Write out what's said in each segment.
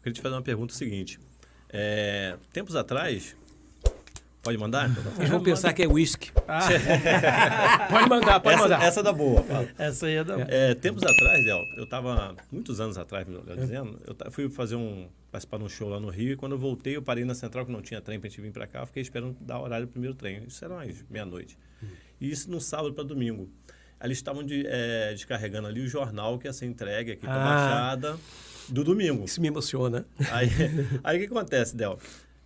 queria te fazer uma pergunta seguinte. Tempos atrás... Pode mandar? Eles vão pensar que é uísque. Pode mandar. Essa é da boa, Fábio. Essa aí é da boa. Tempos atrás, Del, eu estava, muitos anos atrás, melhor dizendo, fui participar de um show lá no Rio, e quando eu voltei, eu parei na Central, que não tinha trem pra gente vir pra cá, eu fiquei esperando dar o horário do primeiro trem. Isso era umas meia-noite. E isso no sábado para domingo. Aí eles estavam descarregando ali o jornal que ia ser entregue aqui para a Baixada do domingo. Isso me emociona. Aí o que acontece, Del?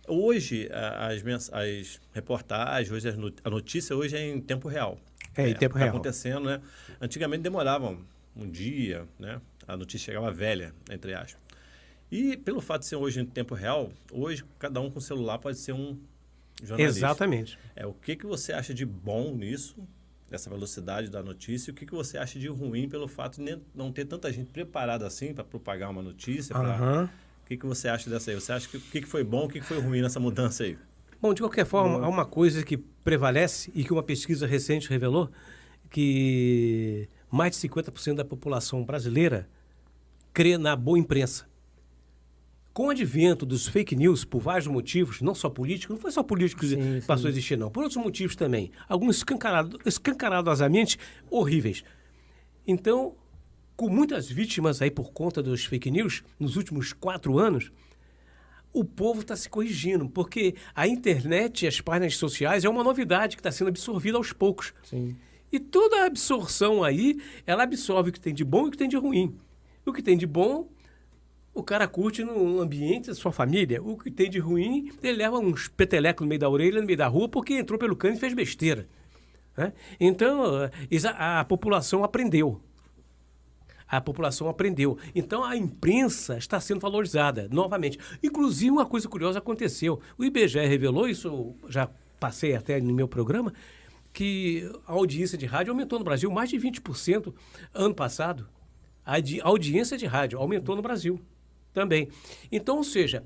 Hoje, as reportagens, hoje a notícia hoje é em tempo real. Em tempo real. Está acontecendo, né? Antigamente demoravam um dia, né? A notícia chegava velha, entre aspas. E pelo fato de ser hoje em tempo real, hoje cada um com celular pode ser um jornalista. Exatamente. O que você acha de bom nisso, dessa velocidade da notícia, e o que você acha de ruim pelo fato de não ter tanta gente preparada assim para propagar uma notícia, O que você acha dessa aí? Você acha que o que foi bom, o que foi ruim nessa mudança aí? Bom, de qualquer forma, há uma coisa que prevalece e que uma pesquisa recente revelou, que mais de 50% da população brasileira crê na boa imprensa. Com o advento dos fake news, por vários motivos, não só políticos, não foi só político que passou a existir, não. Por outros motivos também. Alguns escancaradosamente horríveis. Então, com muitas vítimas aí por conta dos fake news, nos últimos 4 anos, o povo está se corrigindo, porque a internet e as páginas sociais é uma novidade que está sendo absorvida aos poucos. Sim. E toda a absorção aí, ela absorve o que tem de bom e o que tem de ruim. O que tem de bom, o cara curte no ambiente da sua família. O que tem de ruim, ele leva uns petelecos no meio da orelha, no meio da rua, porque entrou pelo cano e fez besteira. Né? Então, a população aprendeu. Então, a imprensa está sendo valorizada novamente. Inclusive, uma coisa curiosa aconteceu. O IBGE revelou, isso eu já passei até no meu programa, que a audiência de rádio aumentou no Brasil mais de 20% ano passado. A audiência de rádio aumentou no Brasil também. Então, ou seja,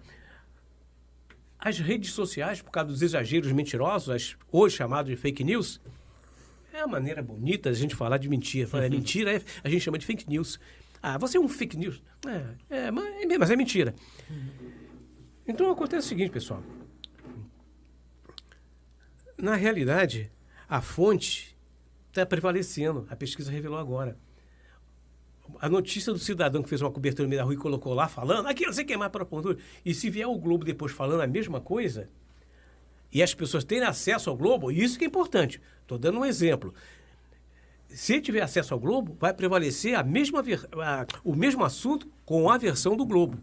as redes sociais, por causa dos exageros mentirosos, hoje chamados de fake news, é a maneira bonita de a gente falar de mentira. Mentira, a gente chama de fake news. Você é um fake news. Mas é mentira. Então, acontece o seguinte, pessoal. Na realidade, a fonte está prevalecendo. A pesquisa revelou agora. A notícia do cidadão que fez uma cobertura no meio da rua e colocou lá falando, aqui não sei o que mais para pôr. E se vier o Globo depois falando a mesma coisa, e as pessoas terem acesso ao Globo, isso que é importante. Estou dando um exemplo. Se ele tiver acesso ao Globo, vai prevalecer o mesmo assunto com a versão do Globo.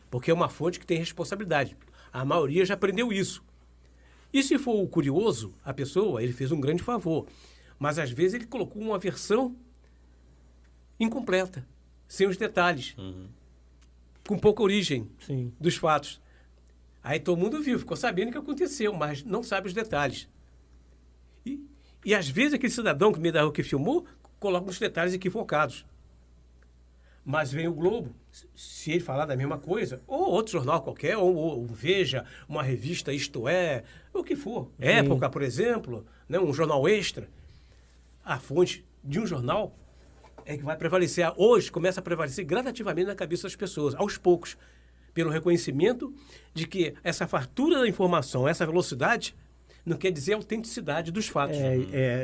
Porque é uma fonte que tem responsabilidade. A maioria já aprendeu isso. E se for o curioso, a pessoa, ele fez um grande favor. Mas às vezes ele colocou uma versão incompleta, sem os detalhes, com pouca origem dos fatos. Aí todo mundo viu, ficou sabendo o que aconteceu, mas não sabe os detalhes. E às vezes aquele cidadão que me dá o que filmou, coloca os detalhes equivocados. Mas vem o Globo, se ele falar da mesma coisa, ou outro jornal qualquer, ou Veja, uma revista Isto É, o que for. Época, por exemplo, né, um jornal extra. A fonte de um jornal é que vai prevalecer, hoje começa a prevalecer gradativamente na cabeça das pessoas, aos poucos, pelo reconhecimento de que essa fartura da informação, essa velocidade, não quer dizer a autenticidade dos fatos.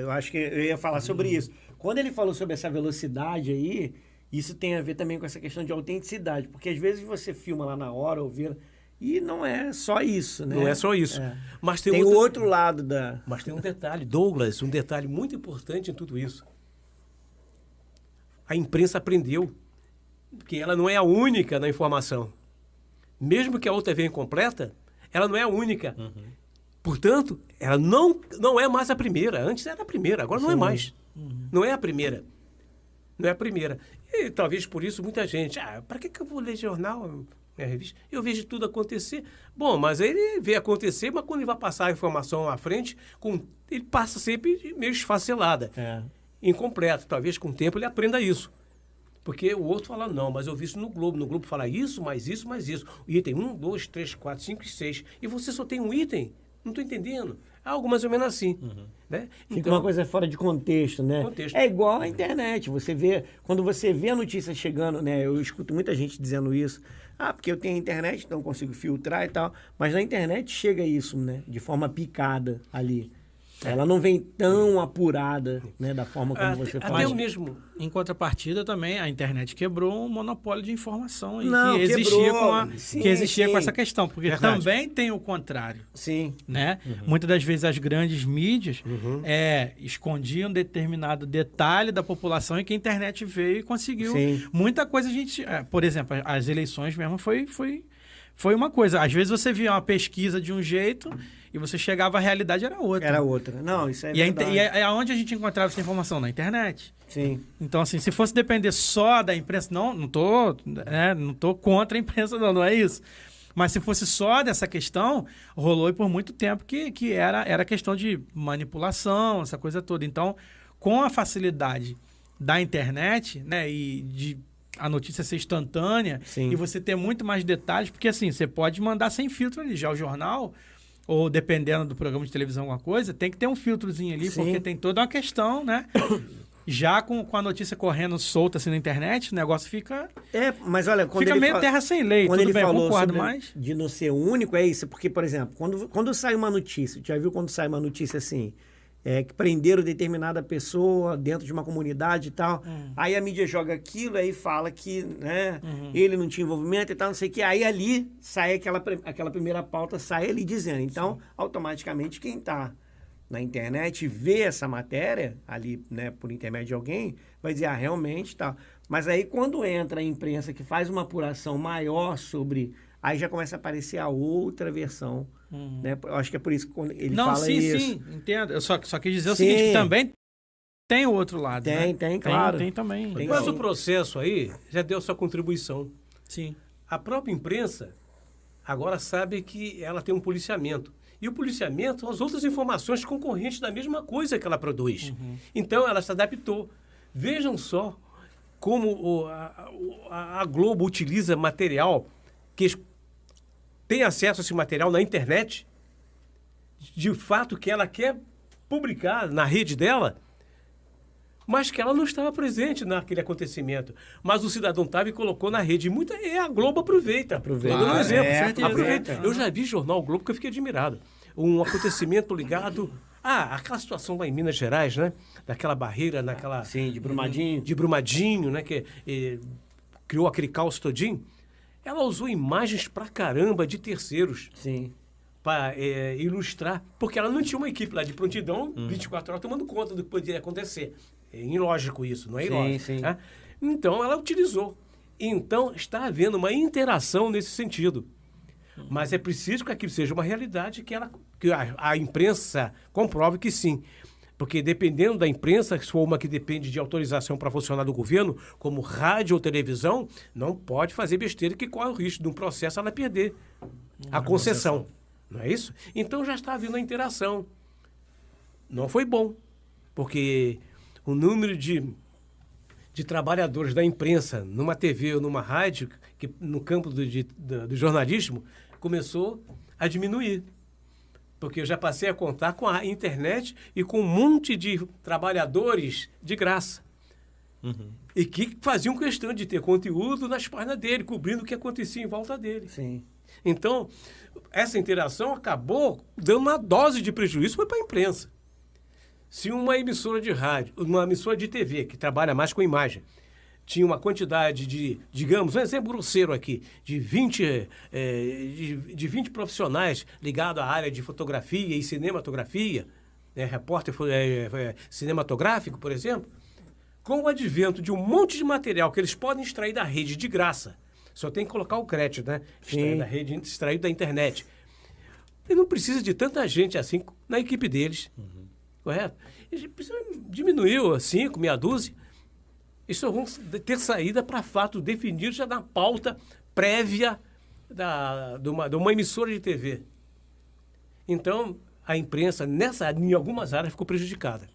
Eu acho que eu ia falar sobre isso. Quando ele falou sobre essa velocidade aí, isso tem a ver também com essa questão de autenticidade, porque às vezes você filma lá na hora, e não é só isso, né? Não é só isso. Mas tem o outro lado da... Mas tem um detalhe, Douglas, um detalhe muito importante em tudo isso. A imprensa aprendeu que ela não é a única na informação. Mesmo que a outra venha incompleta, ela não é a única. Portanto, ela não é mais a primeira. Antes era a primeira, agora não é mais. Não é a primeira. Não é a primeira. E talvez por isso muita gente, para que eu vou ler jornal, revista? Eu vejo tudo acontecer. Bom, mas ele vê acontecer, mas quando ele vai passar a informação à frente, ele passa sempre meio esfacelada. Incompleta. Talvez com o tempo ele aprenda isso. Porque o outro fala, não, mas eu vi isso no Globo. No Globo fala isso, mais isso, mais isso. O item 1, 2, 3, 4, 5 e 6. E você só tem um item? Não estou entendendo. Algo mais ou menos assim. Né? Fica uma coisa fora de contexto, né? É igual a internet. Você vê, quando você vê a notícia chegando, né? Eu escuto muita gente dizendo isso. Porque eu tenho internet, então eu consigo filtrar e tal. Mas na internet chega isso, né? De forma picada ali. Ela não vem tão apurada, né, da forma como você faz. Até o mesmo. Em contrapartida, também, a internet quebrou um monopólio de informação Não, que existia, com essa questão. Porque Verdade. também tem o contrário. Sim. Né? Muitas das vezes as grandes mídias escondiam determinado detalhe da população e que a internet veio e conseguiu. Sim. Muita coisa a gente... por exemplo, as eleições mesmo foi uma coisa. Às vezes você via uma pesquisa de um jeito... E você chegava, a realidade era outra. Era outra. Não, isso é verdade. E aonde a gente encontrava essa informação? Na internet. Sim. Então, assim, se fosse depender só da imprensa... Não tô contra a imprensa, não é isso. Mas se fosse só dessa questão, rolou por muito tempo que era questão de manipulação, essa coisa toda. Então, com a facilidade da internet, né, e de a notícia ser instantânea, Sim. e você ter muito mais detalhes, porque assim, você pode mandar sem filtro ali. Já o jornal... ou dependendo do programa de televisão, alguma coisa, tem que ter um filtrozinho ali, Sim. porque tem toda uma questão, né? Já com a notícia correndo solta assim na internet, o negócio fica... mas olha... Quando fica ele meio terra sem lei, quando tudo ele bem, eu falou concordo, sobre mas... de não ser único, é isso. Porque, por exemplo, quando sai uma notícia, já viu quando sai uma notícia assim... que prenderam determinada pessoa dentro de uma comunidade e tal. Aí a mídia joga aquilo, aí fala que, né, ele não tinha envolvimento e tal, não sei o que. Aí ali sai aquela primeira pauta, sai ali dizendo. Então, automaticamente, quem está na internet vê essa matéria ali, né, por intermédio de alguém, vai dizer, realmente tal. Mas aí quando entra a imprensa que faz uma apuração maior sobre... Aí já começa a aparecer a outra versão. Né? Eu acho que é por isso que quando ele fala isso. Sim, entendo. Eu só quis dizer o seguinte, que também tem o outro lado, Tem, claro. Tem também. Mas o processo aí já deu sua contribuição. Sim. A própria imprensa agora sabe que ela tem um policiamento. E o policiamento são as outras informações concorrentes da mesma coisa que ela produz. Então, ela se adaptou. Vejam só como a Globo utiliza material que tem acesso a esse material na internet, de fato que ela quer publicar na rede dela, mas que ela não estava presente naquele acontecimento. Mas o cidadão estava e colocou na rede. A Globo aproveita. Estou dando um exemplo. Aproveita. Eu já vi jornal Globo que eu fiquei admirado. Um acontecimento ligado... aquela situação lá em Minas Gerais, né? Daquela barreira, naquela... Sim, de Brumadinho. De Brumadinho, né? Que criou aquele caos todinho. Ela usou imagens pra caramba de terceiros. Sim. Para ilustrar. Porque ela não tinha uma equipe lá de prontidão 24 horas tomando conta do que poderia acontecer. É ilógico isso, não é ilógico. Sim. Né? Então, ela utilizou. Então, está havendo uma interação nesse sentido. Mas é preciso que aquilo seja uma realidade que a imprensa comprove que sim. Porque dependendo da imprensa, se for uma que depende de autorização para funcionar do governo, como rádio ou televisão, não pode fazer besteira que corre o risco de um processo ela perder a concessão. Não é isso? Então já está havendo a interação. Não foi bom, porque o número de trabalhadores da imprensa numa TV ou numa rádio, que no campo do jornalismo, começou a diminuir. Porque eu já passei a contar com a internet e com um monte de trabalhadores de graça. E que faziam questão de ter conteúdo nas páginas dele, cobrindo o que acontecia em volta dele. Sim. Então, essa interação acabou dando uma dose de prejuízo para a imprensa. Se uma emissora de rádio, uma emissora de TV, que trabalha mais com imagem, tinha uma quantidade de, digamos, um exemplo grosseiro aqui, de 20 profissionais ligados à área de fotografia e cinematografia, repórter cinematográfico, por exemplo, com o advento de um monte de material que eles podem extrair da rede de graça, só tem que colocar o crédito, né? Extrair da rede, extrair da internet. E não precisa de tanta gente assim na equipe deles, correto? E diminuiu 5, meia dúzia. Isso vão ter saída para fato definido já na pauta prévia de uma emissora de TV. Então, a imprensa, em algumas áreas, ficou prejudicada.